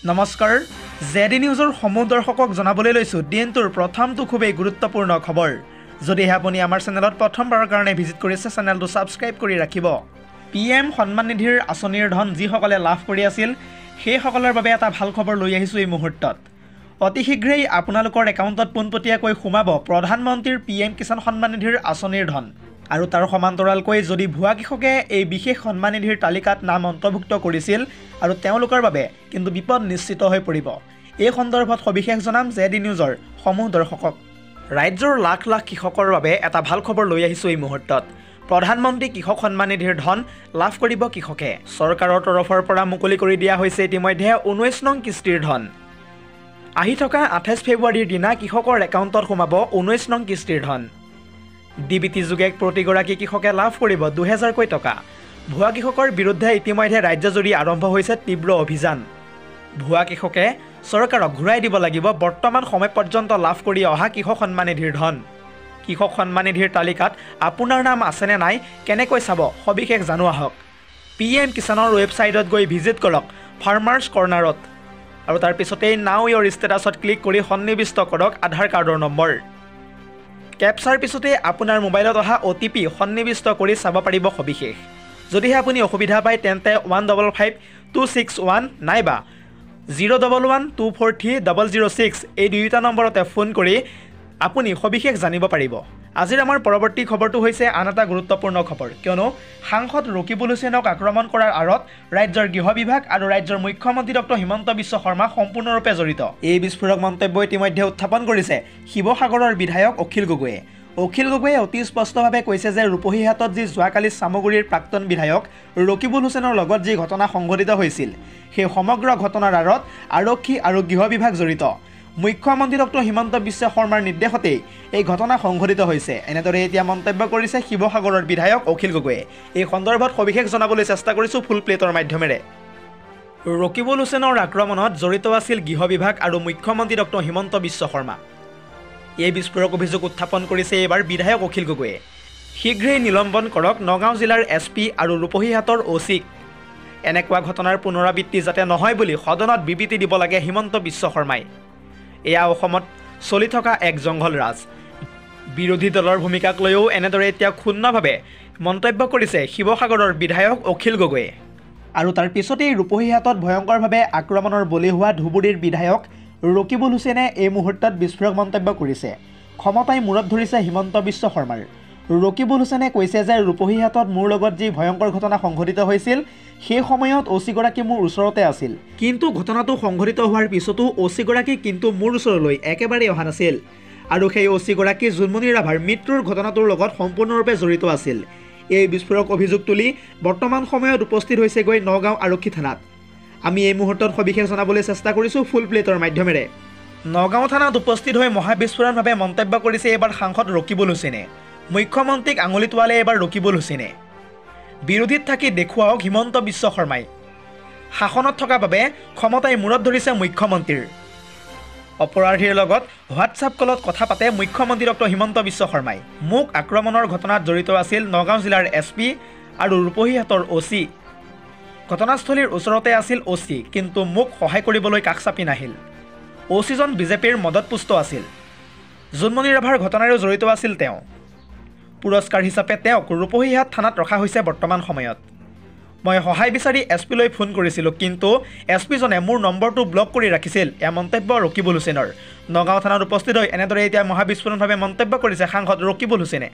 নমস্কাৰ জেডি নিউজৰ সমূহ দৰ্শকক জনাবলৈ লৈছো দিনটোৰ প্ৰথমটো খুবেই গুৰুত্বপূৰ্ণ খবৰ যদিহে আপুনি আমাৰ চেনেলত প্ৰথমবাৰৰ কাৰণে ভিজিট কৰিছে চেনেলটো সাবস্ক্ৰাইব কৰি ৰাখিব পিএম সন্মান নিধিৰ আঁচনিৰ ধন যিসকলে লাভ কৰি আছিল সেই সকলৰ বাবে এটা ভাল খবৰ লৈ আহিছো এই মুহূৰ্তত অতি শীঘ্ৰেই আপোনালোকৰ একাউণ্টত পোনপটীয়াকৈ সোমাব প্ৰধানমন্ত্ৰীৰ পিএম কিষাণ সন্মান নিধিৰ আঁচনিৰ ধন আৰু তাৰ সমান্তৰালকৈ যদি ভুৱা কৃষকে এই বিশেষ সন্মান নিধিৰ তালিকাত নাম অন্তৰ্ভুক্ত কৰিছিল আৰু তেওঁলোকৰ বাবে কিন্তু বিপদ নিশ্চিত হৈ পৰিব এই সন্দৰ্ভত সবিশেষ জনাম জেডি নিউজৰ সমূহ দৰ্শকক ৰাজ্যৰ লাখ লাখ কৃষকৰ বাবে এটা ভাল খবৰ লৈ আহিছো এই মুহূৰ্তত প্ৰধানমন্ত্ৰী কৃষক সন্মান নিধিৰ ধন লাভ কৰিব কৃষকে চৰকাৰৰ তৰফৰ পৰা মুকলি কৰি দিয়া হৈছে ইতিমধ্যে 19 নং কিস্তিৰ ধন আহি থকা 28 ফেব্ৰুৱাৰীৰ দিনা কৃষকৰ একাউণ্টত সোমাব 19 নং কিস্তিৰ ধন ডিবিটি যোগে প্ৰতিগৰাকী কৃষকে লাভ কৰিব 2000 টকা ভুৱা কৃষকৰ বিৰুদ্ধে ইতিমধ্যে ৰাজ্যজুৰি আৰম্ভ হৈছে তীব্ৰ অভিযান ভুৱা কৃষকে চৰকাৰক ঘূৰাই দিব লাগিব বৰ্তমান সময় পৰ্যন্ত লাভ কৰি অহা কৃষক সন্মান নিধিৰ ধন কৃষক সন্মান নিধিৰ তালিকাত আপোনাৰ নাম আছেনে নাই কেনেকৈ চাব সবিশেষ জানো আহক পিএম কিষাণৰ ৱেবছাইটত গৈ ভিজিট কৰক ফাৰ্মাৰ্ছ কৰ্নাৰত আৰু তাৰ পিছতেই নাও ইয়ৰ ষ্টেটাছত ক্লিক কৰি সন্নিৱিষ্ট কৰক আধাৰ কাৰ্ডৰ নম্বৰ কেপচাৰ পিছতে আপোনাৰ মোবাইলত অহা OTP সন্নিৱিষ্ট কৰি চাব পাৰিব সবিশেষ যদিহে আপুনি অসুবিধা পায় তেন্তে 155261 নাইবা 0112430006 এই দুয়োটা নম্বৰতে ফোন কৰি আপুনি সবিশেষ জানিব পাৰিব আজিৰ আমাৰ পৰৱৰ্তী খবৰটো হৈছে আন এটা গুৰুত্বপূৰ্ণ খবৰ কিয়নো সাংসদ ৰকিবুল হুছেইনক আক্ৰমণ কৰাৰ আঁৰত ৰাজ্যৰ গৃহ বিভাগ আৰু ৰাজ্যৰ মুখ্যমন্ত্ৰী ডক্টৰ হিমন্ত বিশ্ব শৰ্মা সম্পূৰ্ণৰূপে জড়িত এই বিস্ফোৰক মন্তব্য ইতিমধ্যে উত্থাপন কৰিছে শিৱসাগৰৰ বিধায়ক অখিল গগৈয়ে অতি স্পষ্টভাৱে কৈছে যে ৰূপহীহাটত যি যোৱাকালি চামগুৰিৰ প্ৰাক্তন বিধায়ক ৰকিবুল হুছেইনৰ লগত যি ঘটনা সংঘটিত হৈছিল সেই সমগ্ৰ ঘটনাৰ আঁৰত আৰক্ষী আৰু গৃহ বিভাগ জড়িত মুখ্যমন্ত্ৰী ডক্টৰ হিমন্ত বিশ্ব শৰ্মাৰ নিৰ্দেশতেই এই ঘটনা সংঘটিত হৈছে এনেদৰে এতিয়া মন্তব্য কৰিছে শিৱসাগৰৰ বিধায়ক অখিল গগৈয়ে এই সন্দৰ্ভত সবিশেষ জনাবলৈ চেষ্টা কৰিছো ফুল প্লেটৰ মাধ্যমেৰে ৰকিবুল হুছেইনৰ আক্ৰমণত জড়িত আছিল গৃহ বিভাগ আৰু মুখ্যমন্ত্ৰী ডক্টৰ হিমন্ত বিশ্ব শৰ্মা এই বিস্ফোৰক অভিযোগ উত্থাপন কৰিছে এইবাৰ বিধায়ক অখিল গগৈয়ে শীঘ্ৰেই নিলম্বন কৰক নগাঁও জিলাৰ SP আৰু ৰূপহীহাটৰ OCক এনেকুৱা ঘটনাৰ পুনৰাবৃত্তি যাতে নহয় বুলি সদনত বিবৃতি দিব লাগে হিমন্ত বিশ্ব শৰ্মাই এয়া অসমত চলি থকা এক জংঘল ৰাজ বিৰোধী দলৰ ভূমিকাক লৈও এনেদৰে এতিয়া ক্ষুণ্ণভাৱে মন্তব্য কৰিছে শিৱসাগৰৰ বিধায়ক অখিল গগৈয়ে আৰু তাৰ পিছতেই ৰূপহীহাটত ভয়ংকৰভাৱে আক্ৰমণৰ বলি হোৱা ধুবুৰীৰ বিধায়ক ৰকিবুল হুছেইনে এই মুহূৰ্তত বিস্ফোৰক মন্তব্য কৰিছে ক্ষমতাই মূৰত ধৰিছে হিমন্ত বিশ্ব শৰ্মাৰ ৰকিবুল হুছেইনে কৈছে যে ৰূপহীহাটত মোৰ লগত যি ভয়ংকৰ ঘটনা সংঘটিত হৈছিল সেই সময়ত OC-গৰাকী মোৰ ওচৰতে আছিল কিন্তু ঘটনাটো সংঘটিত হোৱাৰ পিছতো OC-গৰাকী কিন্তু মোৰ ওচৰলৈ একেবাৰে অহা নাছিল আৰু সেই OC-গৰাকী জুনমণি ৰাভাৰ মৃত্যুৰ ঘটনাটোৰ লগত সম্পূৰ্ণৰূপে জড়িত আছিল এই বিস্ফোৰক অভিযোগ তুলি বৰ্তমান সময়ত উপস্থিত হৈছেগৈ নগাঁও আৰক্ষী থানাত আমি এই মুহূৰ্তত সবিশেষ জনাবলৈ চেষ্টা কৰিছোঁ ফুল প্লেটৰ মাধ্যমেৰে নগাঁও থানাত উপস্থিত হৈ মহাবিস্ফোৰণভাৱে মন্তব্য কৰিছে এইবাৰ সাংসদ ৰকিবুল হুছেইনে মুখ্যমন্ত্ৰীক আঙুলি তোৱালে এইবাৰ ৰকিবুল হুছেইনে বিৰোধীত থাকি দেখুৱাওক হিমন্ত বিশ্ব শৰ্মাই শাসনত থকা বাবে ক্ষমতাই মূৰত ধৰিছে মুখ্যমন্ত্ৰীৰ অপৰাধীৰ লগত হোৱাটছআপ কলত কথা পাতে মুখ্যমন্ত্ৰী ডক্টৰ হিমন্ত বিশ্ব শৰ্মাই মোক আক্ৰমণৰ ঘটনাত জড়িত আছিল নগাঁও জিলাৰ SP আৰু ৰূপহীহাটৰ OC ঘটনাস্থলীৰ ওচৰতে আছিল OC কিন্তু মোক সহায় কৰিবলৈ কাষ চাপি নাহিল OCজন বিজেপিৰ মদতপুষ্ট আছিল জুনমণি ৰাভাৰ ঘটনাৰেও জড়িত আছিল তেওঁ পুৰস্কাৰ হিচাপে তেওঁক ৰূপহীহাট থানাত ৰখা হৈছে বৰ্তমান সময়ত মই সহায় বিচাৰি SP-লৈ ফোন কৰিছিলোঁ কিন্তু SP-জনে মোৰ নম্বৰটো ব্লক কৰি ৰাখিছিল এয়া মন্তব্য ৰকিবুল হুছেইনৰ নগাঁও থানাত উপস্থিত হৈ এনেদৰে এতিয়া মহাবিস্ফোৰণভাৱে মন্তব্য কৰিছে সাংসদ ৰকিবুল হুছেইনে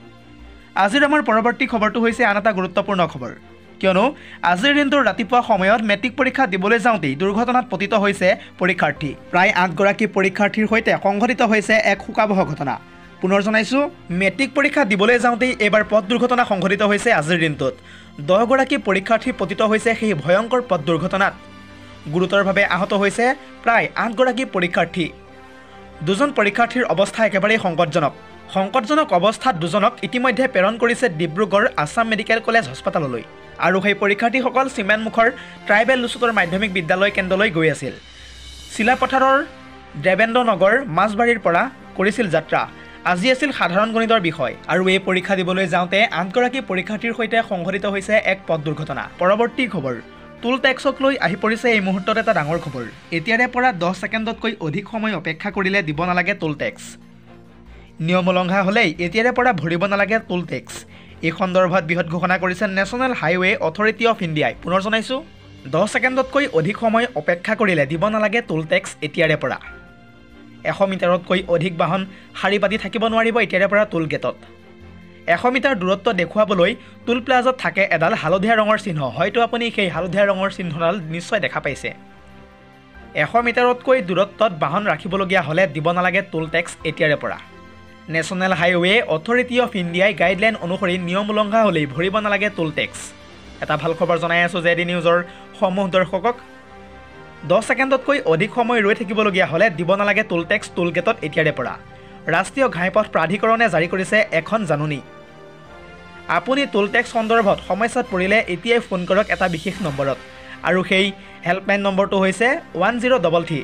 আজিৰ আমাৰ পৰৱৰ্তী খবৰটো হৈছে আন এটা গুৰুত্বপূৰ্ণ খবৰ কিয়নো আজিৰ দিনটোৰ ৰাতিপুৱা সময়ত মেট্ৰিক পৰীক্ষা দিবলৈ যাওঁতেই দুৰ্ঘটনাত পতিত হৈছে পৰীক্ষাৰ্থী প্ৰায় 8গৰাকী পৰীক্ষাৰ্থীৰ সৈতে সংঘটিত হৈছে এক শোকাবহ ঘটনা পুনৰ জনাইছোঁ মেট্ৰিক পৰীক্ষা দিবলৈ যাওঁতেই এইবাৰ পথ দুৰ্ঘটনা সংঘটিত হৈছে আজিৰ দিনটোত 10গৰাকী পৰীক্ষাৰ্থী পতিত হৈছে সেই ভয়ংকৰ পথ দুৰ্ঘটনাত গুৰুতৰভাৱে আহত হৈছে প্ৰায় 8গৰাকী পৰীক্ষাৰ্থী দুজন পৰীক্ষাৰ্থীৰ অৱস্থা একেবাৰেই সংকটজনক অৱস্থাত দুজনক ইতিমধ্যে প্ৰেৰণ কৰিছে ডিব্ৰুগড় আছাম মেডিকেল কলেজ হাস্পতাললৈ আৰু সেই পৰীক্ষাৰ্থীসকল চিমেনমুখৰ ট্ৰাইবেল উচ্চতৰ মাধ্যমিক বিদ্যালয় কেন্দ্ৰলৈ গৈ আছিল চিলাপথাৰৰ দেবেন্দ্ৰ নগৰ মাছবাৰীৰ পৰা কৰিছিল যাত্ৰা আজি আছিল সাধাৰণ গণিতৰ বিষয় আৰু এই পৰীক্ষা দিবলৈ যাওঁতে 8গৰাকী পৰীক্ষাৰ্থীৰ সৈতে সংঘটিত হৈছে এক পথ দুৰ্ঘটনা পৰৱৰ্তী খবৰ টুল টেক্সক লৈ আহি পৰিছে এই মুহূৰ্তত এটা ডাঙৰ খবৰ। এতিয়াৰে পৰা 10 ছেকেণ্ডতকৈ অধিক সময় অপেক্ষা কৰিলে দিব নালাগে টুল টেক্স। নিয়ম উলংঘা হ'লেই এতিয়াৰে পৰা ভৰিব নালাগে টুল টেক্স। এই সন্দৰ্ভত বৃহৎ ঘোষণা কৰিছে নেশ্যনেল হাইৱে অথৰিটি অফ ইণ্ডিয়াই। পুনৰ জনাইছোঁ, 10 ছেকেণ্ডতকৈ অধিক সময় অপেক্ষা কৰিলে দিব নালাগে টুল টেক্স এতিয়াৰে পৰা। 100 মিটাৰতকৈ অধিক বাহন শাৰী পাতি থাকিব নোৱাৰিব এতিয়াৰে পৰা টুল গেটত। 100 মিটাৰ দূৰত্ব দেখুৱাবলৈ টুল প্লাজাত থাকে এডাল হালধীয়া ৰঙৰ চিহ্ন। হয়তো আপুনি সেই হালধীয়া ৰঙৰ চিহ্নডাল নিশ্চয় দেখা পাইছে। 100 মিটাৰতকৈ দূৰত্বত বাহন ৰাখিবলগীয়া হ'লে দিব নালাগে টুল টেক্স এতিয়াৰে পৰা। নেশ্যনেল হাইৱে অথৰিটি অফ ইণ্ডিয়াই গাইডলাইন অনুসৰি নিয়ম উলংঘা হ'লেই ভৰিব নালাগে টুল টেক্স। এটা ভাল খবৰ জনাই আছোঁ জেডি নিউজৰ সমূহ দৰ্শকক। 10 ছেকেণ্ডতকৈ অধিক সময় ৰৈ থাকিবলগীয়া হ'লে দিব নালাগে টুল টেক্স টুল গেটত এতিয়াৰে পৰা। ৰাষ্ট্ৰীয় ঘাইপথ প্ৰাধিকৰণে জাৰি কৰিছে এখন জাননী। আপুনি টুল টেক্স সন্দৰ্ভত সমস্যাত পৰিলে এতিয়াই ফোন কৰক এটা বিশেষ নম্বৰত, আৰু সেই হেল্পলাইন নম্বৰটো হৈছে 1033।